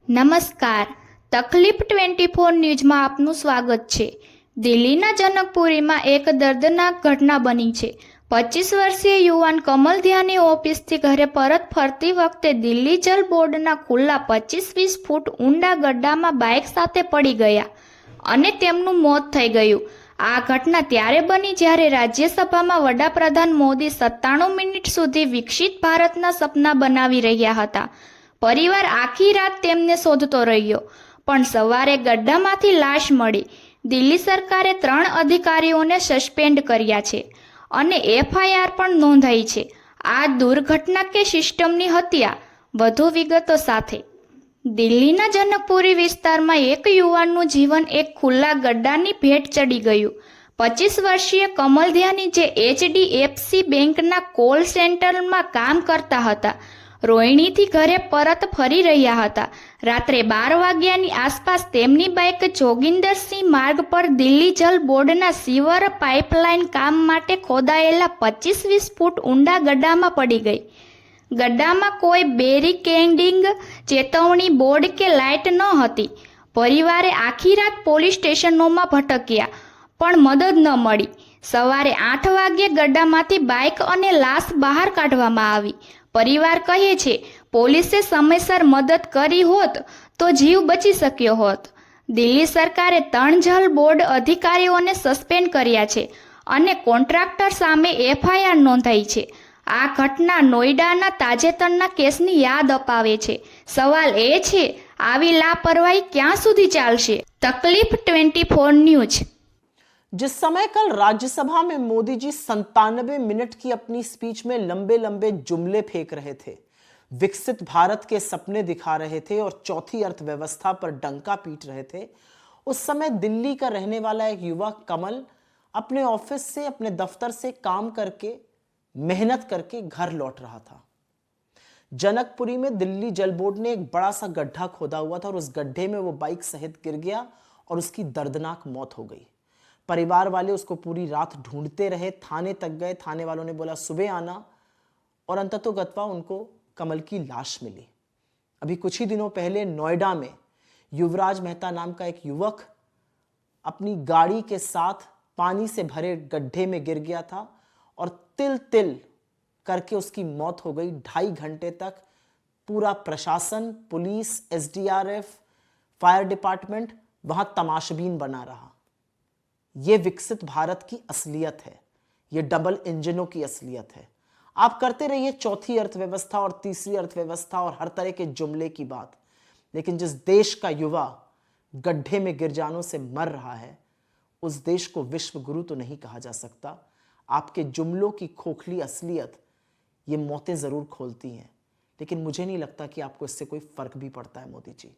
નમસ્કાર, તકલીફ 24 ન્યૂઝમાં આપનું સ્વાગત છે। દિલ્હીના જનકપુરીમાં એક દર્દનાક ઘટના બની છે। 25 વર્ષીય યુવાન કમલ ધ્યાની ઓફિસથી ઘરે પરત ફરતી વખતે દિલ્હી જલ બોર્ડના ખુલ્લા 25-20 ફૂટ ઊંડા ગड्ढામાં બાઇક સાથે પડી ગયા અને તેમનું મોત થઈ ગયું। આ ઘટના ત્યારે બની જ્યારે રાજ્યસભામાં વડાપ્રધાન મોદી 97 મિનિટ સુધી વિકસિત ભારતના સપના બનાવી રહ્યા હતા। પરિવાર આખી રાત તેમને શોધતો રહ્યો, પણ સવારે ગड्ढામાંથી લાશ મળી। દિલ્હી સરકારે 3 અધિકારીઓને સસ્પેન્ડ કર્યા છે અને એફઆઈઆર પણ નોંધાઈ છે। આ દુર્ઘટના કે સિસ્ટમની હત્યા? વધુ વિગતો સાથે। દિલ્હીના જનકપુરી વિસ્તારમાં એક યુવાનનું જીવન એક ખુલ્લા ગड्ढાની ભેટ ચડી ગયું। 25 વર્ષીય કમલ ધ્યાની જે HDFC બેંકના કોલ સેન્ટરમાં કામ કરતા હતા, રોહિણીથી ઘરે પરત ફરી રહ્યા હતા। રાત્રે 12 વાગ્યાની આસપાસ તેમની બાઇક જોગિંદરસિંહ માર્ગ પર દિલ્હી જલ બોર્ડના સીવર પાઇપલાઇન કામ માટે ખોદાયેલા 25-20 ફૂટ ઊંડા ગड्ढામાં પડી ગઈ। ગड्ढામાં કોઈ બેરીકેડિંગ, ચેતવણી બોર્ડ કે લાઇટ ન હતી। પરિવારે આખી રાત પોલીસ સ્ટેશનોમાં ભટક્યા, પણ મદદ ન મળી। સવારે 8 વાગ્યે ગड्ढામાંથી બાઇક અને લાશ બહાર કાઢવામાં આવી। પરિવાર કહે છે, પોલીસે સમયસર મદદ કરી હોત તો જીવ બચી શક્યો હોત। દિલ્હી સરકારે 3 જલ બોર્ડ અધિકારીઓને સસ્પેન્ડ કર્યા છે અને કોન્ટ્રાક્ટર સામે એફઆઈઆર નોંધાઈ છે। આ ઘટના નોઈડાના તાજેતરના કેસની યાદ અપાવે છે। સવાલ એ છે, આવી લાપરવાહી ક્યાં સુધી ચાલશે? તકલીફ 24 न्यूज। जिस समय कल राज्यसभा में मोदी जी 97 मिनट की अपनी स्पीच में लंबे लंबे जुमले फेंक रहे थे, विकसित भारत के सपने दिखा रहे थे और चौथी अर्थव्यवस्था पर डंका पीट रहे थे, उस समय दिल्ली का रहने वाला एक युवा कमल अपने ऑफिस से, अपने दफ्तर से काम करके, मेहनत करके घर लौट रहा था। जनकपुरी में दिल्ली जल बोर्ड ने एक बड़ा सा गड्ढा खोदा हुआ था और उस गड्ढे में वो बाइक सहित गिर गया और उसकी दर्दनाक मौत हो गई। परिवार वाले उसको पूरी रात ढूंढते रहे, थाने तक गए, थाने वालों ने बोला सुबह आना, और अंततोगत्वा उनको कमल की लाश मिली। अभी कुछ ही दिनों पहले नोएडा में युवराज मेहता नाम का एक युवक अपनी गाड़ी के साथ पानी से भरे गड्ढे में गिर गया था और तिल तिल करके उसकी मौत हो गई। 2.5 घंटे तक पूरा प्रशासन, पुलिस, SDRF, फायर डिपार्टमेंट वहां तमाशबीन बना रहा। ये विकसित भारत की असलियत है, ये डबल इंजनों की असलियत है। आप करते रहिए चौथी अर्थव्यवस्था और तीसरी अर्थव्यवस्था और हर तरह के जुमले की बात, लेकिन जिस देश का युवा गड्ढे में गिर जानों से मर रहा है, उस देश को विश्व गुरु तो नहीं कहा जा सकता। आपके जुमलों की खोखली असलियत ये मौतें जरूर खोलती हैं, लेकिन मुझे नहीं लगता कि आपको इससे कोई फर्क भी पड़ता है मोदी जी।